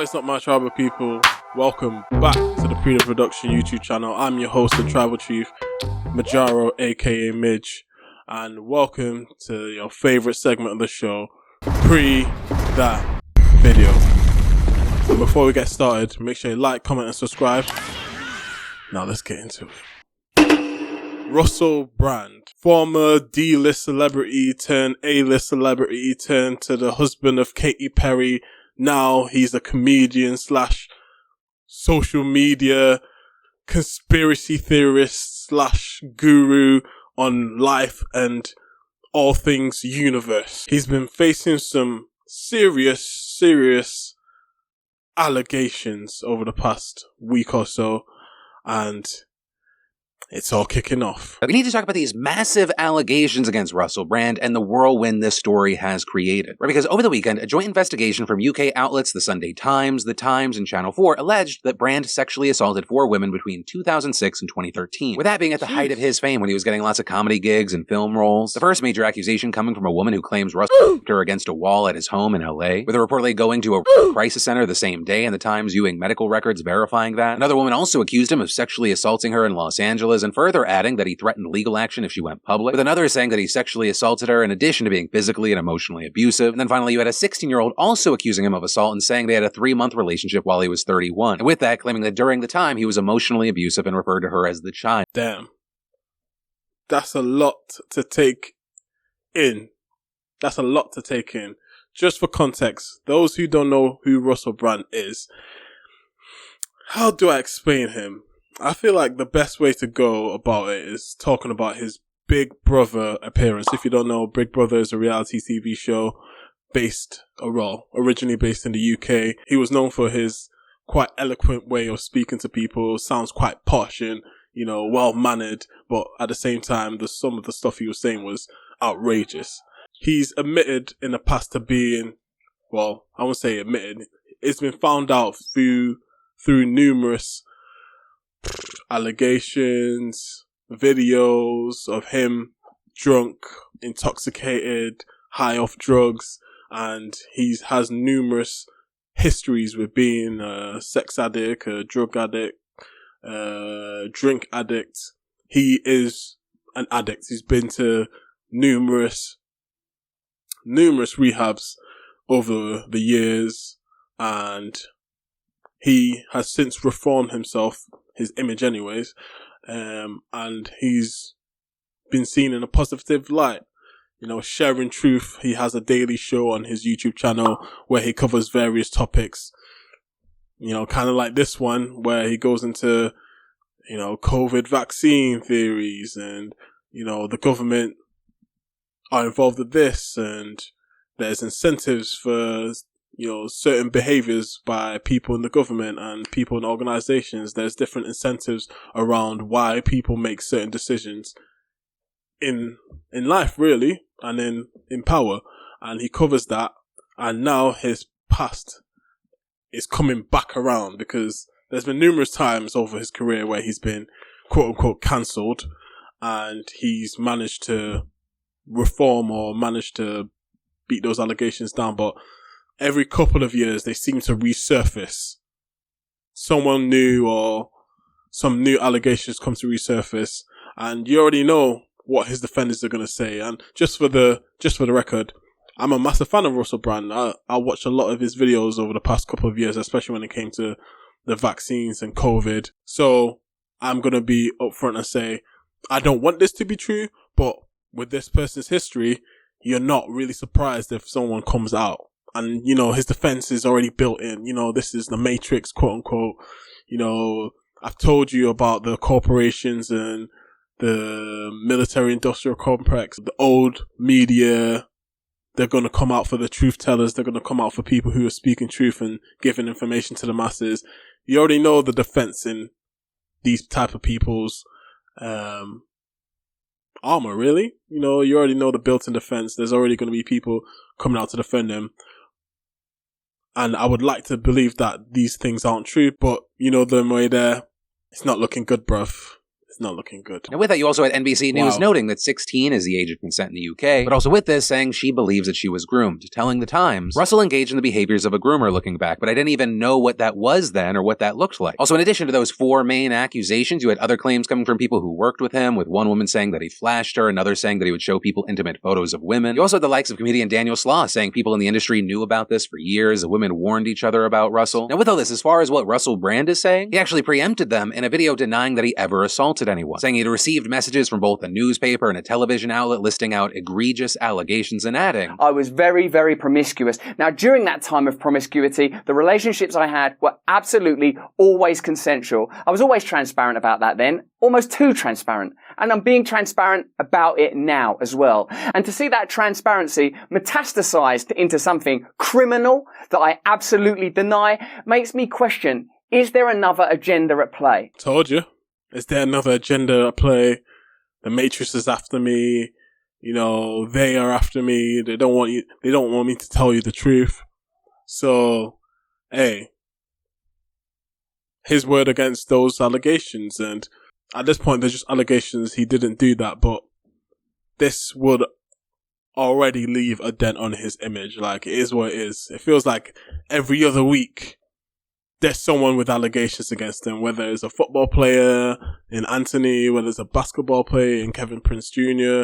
What is up, my tribal people? Welcome back to the Pree Da Production YouTube channel. I'm your host, the Tribal Chief, Majaro, aka Midge, and welcome to your favorite segment of the show, Pree Da Video. And before we get started, make sure you like, comment, and subscribe. Now let's get into it. Russell Brand, former D-list celebrity turned A-list celebrity turned to the husband of Katy Perry. Now he's a comedian slash social media conspiracy theorist slash guru on life and all things universe. He's been facing some serious allegations over the past week or so, and it's all kicking off. We need to talk about these massive allegations against Russell Brand and the whirlwind this story has created. Right? Because over the weekend, a joint investigation from UK outlets The Sunday Times, The Times, and Channel 4 alleged that Brand sexually assaulted 4 women between 2006 and 2013. With that being at the height of his fame when he was getting lots of comedy gigs and film roles. The first major accusation coming from a woman who claims Russell put her against a wall at his home in LA, with her reportedly going to a crisis center the same day, and the Times viewing medical records verifying that. Another woman also accused him of sexually assaulting her in Los Angeles, and further adding that he threatened legal action if she went public, with another saying that he sexually assaulted her in addition to being physically and emotionally abusive. And then finally you had a 16-year-old also accusing him of assault and saying they had a 3-month relationship while he was 31, and with that claiming that during the time he was emotionally abusive and referred to her as the child. Damn. That's a lot to take in. Just for context, those who don't know who Russell Brand is, how do I explain him? I feel like the best way to go about it is talking about his Big Brother appearance. If you don't know, Big Brother is a reality TV show originally based in the UK. He was known for his quite eloquent way of speaking to people, sounds quite posh and, well-mannered, but at the same time, some of the stuff he was saying was outrageous. He's admitted in the past to being, well, I won't say admitted, it's been found out through numerous allegations, videos of him drunk, intoxicated, high off drugs, and he has numerous histories with being a sex addict, a drug addict, drink addict. He is an addict. He's been to numerous rehabs over the years, and he has since reformed himself, his image anyways, and he's been seen in a positive light, sharing truth. He has a daily show on his YouTube channel where he covers various topics, kind of like this one where he goes into, COVID vaccine theories and, the government are involved with this, and there's incentives for certain behaviors by people in the government and people in organizations. There's different incentives around why people make certain decisions in life, really, and in power. And he covers that. And now his past is coming back around because there's been numerous times over his career where he's been quote unquote cancelled, and he's managed to reform or managed to beat those allegations down. But every couple of years, they seem to resurface. Someone new or some new allegations come to resurface, and you already know what his defenders are going to say. And just for the record, I'm a massive fan of Russell Brand. I watched a lot of his videos over the past couple of years, especially when it came to the vaccines and COVID. So I'm going to be upfront and say, I don't want this to be true, but with this person's history, you're not really surprised if someone comes out. And, his defense is already built in. This is the Matrix, quote unquote. I've told you about the corporations and the military industrial complex, the old media. They're going to come out for the truth tellers. They're going to come out for people who are speaking truth and giving information to the masses. You already know the defense in these type of people's, armor, really. You already know the built-in defense. There's already going to be people coming out to defend them. And I would like to believe that these things aren't true, but them way there, it's not looking good, bruv. It's not looking good. And with that, you also had NBC News Wow. noting that 16 is the age of consent in the UK, but also with this saying she believes that she was groomed, telling The Times, Russell engaged in the behaviors of a groomer looking back, but I didn't even know what that was then or what that looked like. Also, in addition to those 4 main accusations, you had other claims coming from people who worked with him, with one woman saying that he flashed her, another saying that he would show people intimate photos of women. You also had the likes of comedian Daniel Sloss saying people in the industry knew about this for years, the women warned each other about Russell. Now with all this, as far as what Russell Brand is saying, he actually preempted them in a video denying that he ever assaulted anyone, saying he'd received messages from both a newspaper and a television outlet listing out egregious allegations and adding, I was very, very promiscuous. Now, during that time of promiscuity, the relationships I had were absolutely always consensual. I was always transparent about that then, almost too transparent. And I'm being transparent about it now as well. And to see that transparency metastasized into something criminal that I absolutely deny makes me question, is there another agenda at play? Told you. Is there another agenda at play? The Matrix is after me. You know, they are after me. They don't want me to tell you the truth. So, hey, his word against those allegations. And at this point, they're just allegations. He didn't do that, but this would already leave a dent on his image. Like, it is what it is. It feels like every other week, there's someone with allegations against him, whether it's a football player in Anthony, whether it's a basketball player in Kevin Prince Jr.,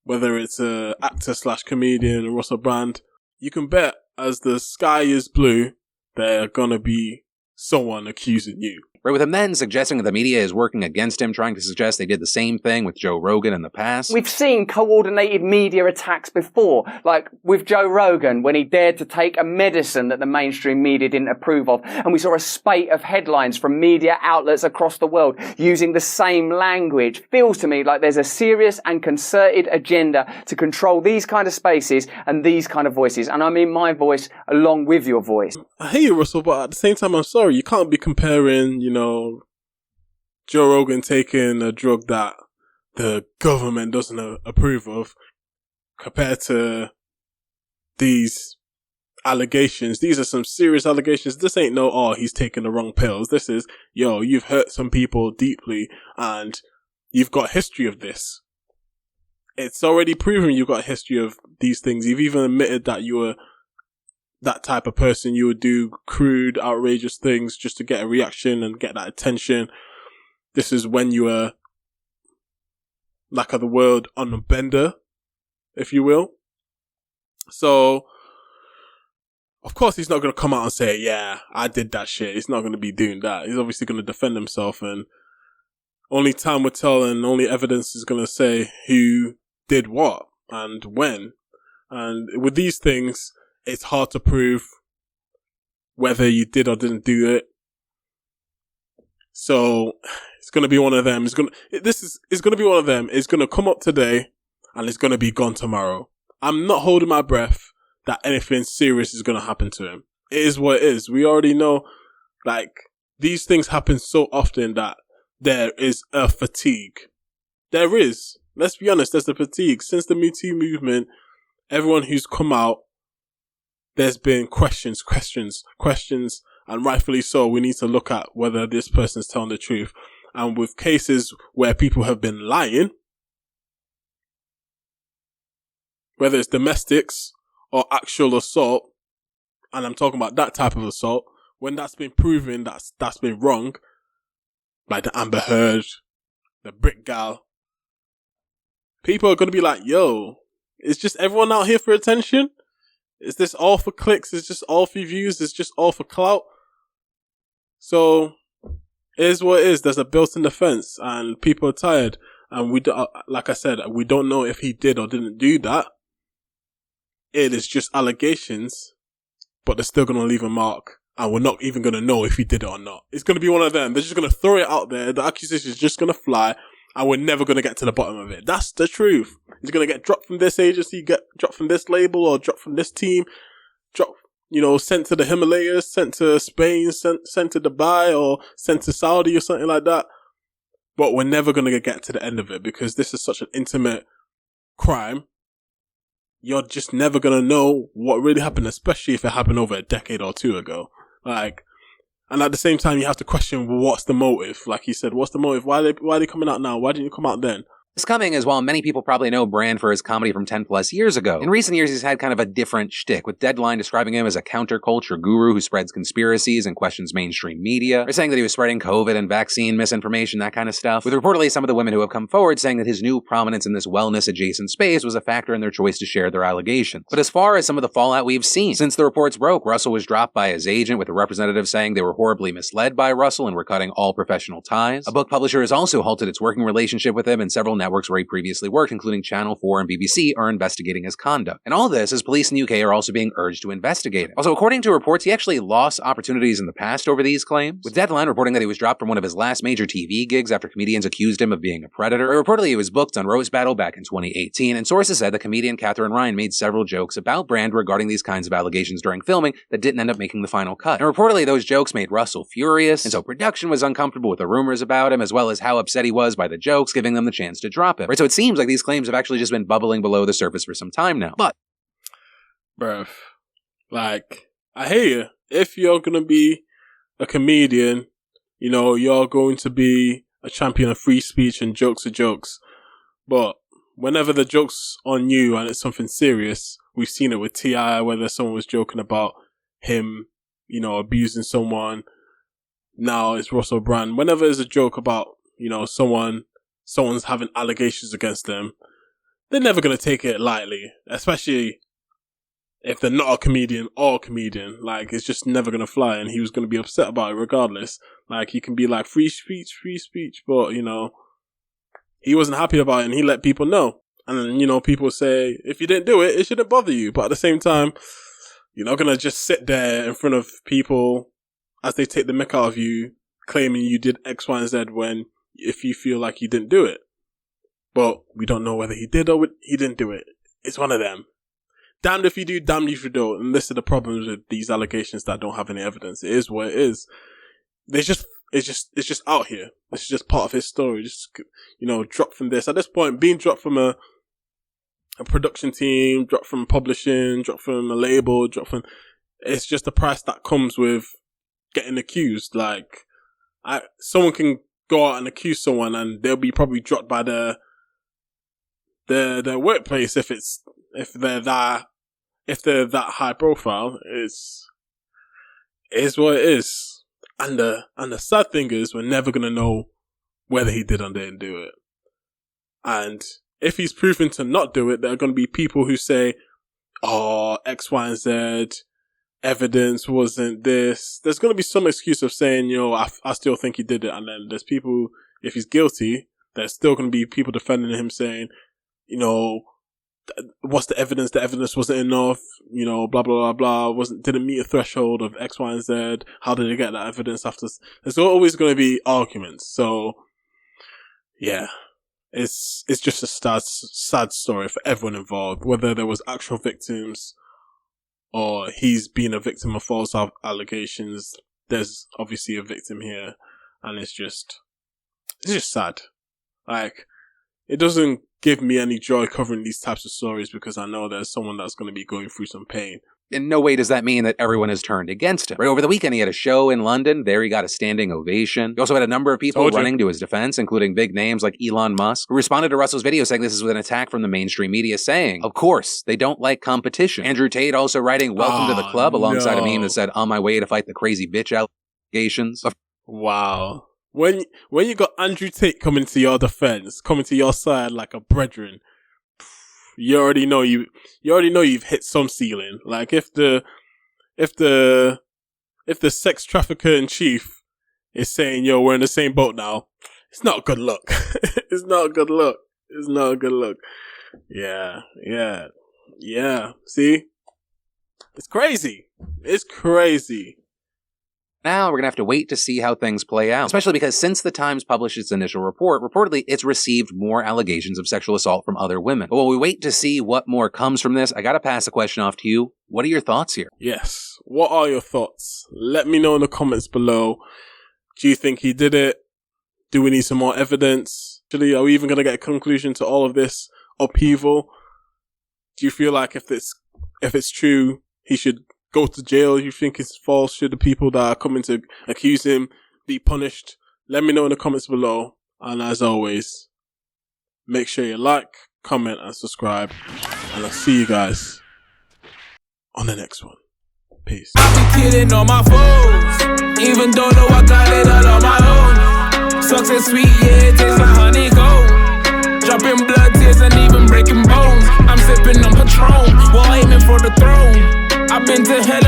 whether it's a actor / comedian Russell Brand. You can bet as the sky is blue, there's gonna be someone accusing you. Right, with him then suggesting that the media is working against him, trying to suggest they did the same thing with Joe Rogan in the past. We've seen coordinated media attacks before, like with Joe Rogan when he dared to take a medicine that the mainstream media didn't approve of. And we saw a spate of headlines from media outlets across the world using the same language. Feels to me like there's a serious and concerted agenda to control these kind of spaces and these kind of voices. And I mean my voice along with your voice. I hear you, Russell, but at the same time, I'm sorry. You can't be comparing, Joe Rogan taking a drug that the government doesn't approve of compared to these allegations. These are some serious allegations. This ain't he's taking the wrong pills. This is, you've hurt some people deeply and you've got history of this. It's already proven you've got a history of these things. You've even admitted that you were that type of person. You would do crude, outrageous things just to get a reaction and get that attention. This is when you were, lack of the word, on a bender, if you will. So, of course he's not going to come out and say, yeah, I did that shit. He's not going to be doing that. He's obviously going to defend himself, and only time will tell, and only evidence is going to say who did what and when. And with these things, it's hard to prove whether you did or didn't do it. So it's going to be one of them. It's going to be one of them. It's going to come up today and it's going to be gone tomorrow. I'm not holding my breath that anything serious is going to happen to him. It is what it is. We already know, these things happen so often that there is a fatigue. There is. Let's be honest, there's a fatigue. Since the Me Too movement, everyone who's come out, there's been questions, and rightfully so. We need to look at whether this person's telling the truth. And with cases where people have been lying, whether it's domestics or actual assault, and I'm talking about that type of assault, when that's been proven that's been wrong, like the Amber Heard, the Brick Gal, people are going to be like, yo, is just everyone out here for attention? Is this all for clicks? Is this all for views? Is just all for clout? So, it is what it is. There's a built-in defense, and people are tired. And like I said, we don't know if he did or didn't do that. It is just allegations, but they're still going to leave a mark, and we're not even going to know if he did it or not. It's going to be one of them. They're just going to throw it out there. The accusation is just going to fly, and we're never going to get to the bottom of it. That's the truth. He's going to get dropped from this agency, get dropped from this label, or dropped from this team, sent to the Himalayas, sent to Spain, sent to Dubai, or sent to Saudi or something like that. But we're never going to get to the end of it because this is such an intimate crime. You're just never going to know what really happened, especially if it happened over a decade or two ago. And at the same time, you have to question what's the motive. Like he said, what's the motive? Why are they coming out now? Why didn't you come out then? This coming as while many people probably know Brand for his comedy from 10 plus years ago. In recent years, he's had kind of a different shtick, with Deadline describing him as a counterculture guru who spreads conspiracies and questions mainstream media, or saying that he was spreading COVID and vaccine misinformation, that kind of stuff, with reportedly some of the women who have come forward saying that his new prominence in this wellness-adjacent space was a factor in their choice to share their allegations. But as far as some of the fallout we've seen, since the reports broke, Russell was dropped by his agent, with a representative saying they were horribly misled by Russell and were cutting all professional ties. A book publisher has also halted its working relationship with him, and several networks where he previously worked, including Channel 4 and BBC, are investigating his conduct. And all this as police in the UK are also being urged to investigate it. Also, according to reports, he actually lost opportunities in the past over these claims, with Deadline reporting that he was dropped from one of his last major TV gigs after comedians accused him of being a predator. Or reportedly, he was booked on Roast Battle back in 2018, and sources said that comedian Catherine Ryan made several jokes about Brand regarding these kinds of allegations during filming that didn't end up making the final cut. And reportedly, those jokes made Russell furious, and so production was uncomfortable with the rumors about him, as well as how upset he was by the jokes, giving them the chance to drop him. Right, so it seems like these claims have actually just been bubbling below the surface for some time now. But, bruv, like, I hear you. If you're gonna be a comedian, you know, you're going to be a champion of free speech and jokes are jokes. But whenever the joke's on you and it's something serious, we've seen it with T.I., whether someone was joking about him, you know, abusing someone. Now it's Russell Brand. Whenever there's a joke about, you know, someone's having allegations against them, they're never going to take it lightly, especially if they're not a comedian or a comedian. Like, it's just never going to fly, and he was going to be upset about it regardless. Like, he can be like, free speech, but, you know, he wasn't happy about it, and he let people know. And then, you know, people say, if you didn't do it, it shouldn't bother you. But at the same time, you're not going to just sit there in front of people as they take the mick out of you, claiming you did X, Y, and Z if you feel like you didn't do it. But we don't know whether he did or he didn't do it. It's one of them. Damned if you do, damned if you don't. And this are the problems with these allegations that don't have any evidence. It is what it is. It's just out here. It's just part of his story. Just, you know, dropped from this. At this point, being dropped from a production team, dropped from publishing, dropped from a label, it's just the price that comes with getting accused. Like, someone can go out and accuse someone and they'll be probably dropped by their workplace if they're that high profile. It is what it is. And the sad thing is, we're never gonna know whether he did or didn't do it. And if he's proven to not do it, there are gonna be people who say, "Oh, X, Y, and Z, evidence wasn't this." There's gonna be some excuse of saying, "Yo, I still think he did it." And then there's people, if he's guilty, there's still gonna be people defending him, saying, you know, what's the evidence? The evidence wasn't enough, you know, blah, blah, blah, blah, didn't meet a threshold of X, Y, and Z. How did they get that evidence after? There's always going to be arguments. So, yeah, it's just a sad story for everyone involved, whether there was actual victims or he's been a victim of false allegations. There's obviously a victim here, and it's just sad. Like, it doesn't give me any joy covering these types of stories because I know there's someone that's going to be going through some pain. In no way does that mean that everyone has turned against him. Right, over the weekend, he had a show in London. There he got a standing ovation. He also had a number of people running to his defense, including big names like Elon Musk, who responded to Russell's video saying this is an attack from the mainstream media, saying, of course, they don't like competition. Andrew Tate also writing, welcome to the club, alongside a meme that said, on my way to fight the crazy bitch allegations. Wow. When you got Andrew Tate coming to your defense, coming to your side like a brethren, you already know you've hit some ceiling. Like, if the sex trafficker in chief is saying, "Yo, we're in the same boat now," it's not a good look. It's not a good look. It's not a good look. Yeah. See, it's crazy. It's crazy. Now we're going to have to wait to see how things play out, especially because since the Times published its initial report, reportedly it's received more allegations of sexual assault from other women. But while we wait to see what more comes from this, I got to pass the question off to you. What are your thoughts here? Yes. What are your thoughts? Let me know in the comments below. Do you think he did it? Do we need some more evidence? Actually, are we even going to get a conclusion to all of this upheaval? Do you feel like if it's true, he should go to jail? You think it's false? Should the people that are coming to accuse him be punished? Let me know in the comments below. And as always, make sure you like, comment, and subscribe. And I'll see you guys on the next one. Peace. I be killing all my foes, even though I got it all on my own. Success sweet, yeah, it tastes like honeycomb. Dropping blood tears and even breaking bones. I'm sipping on Patron while aiming for the throne. I've been to hell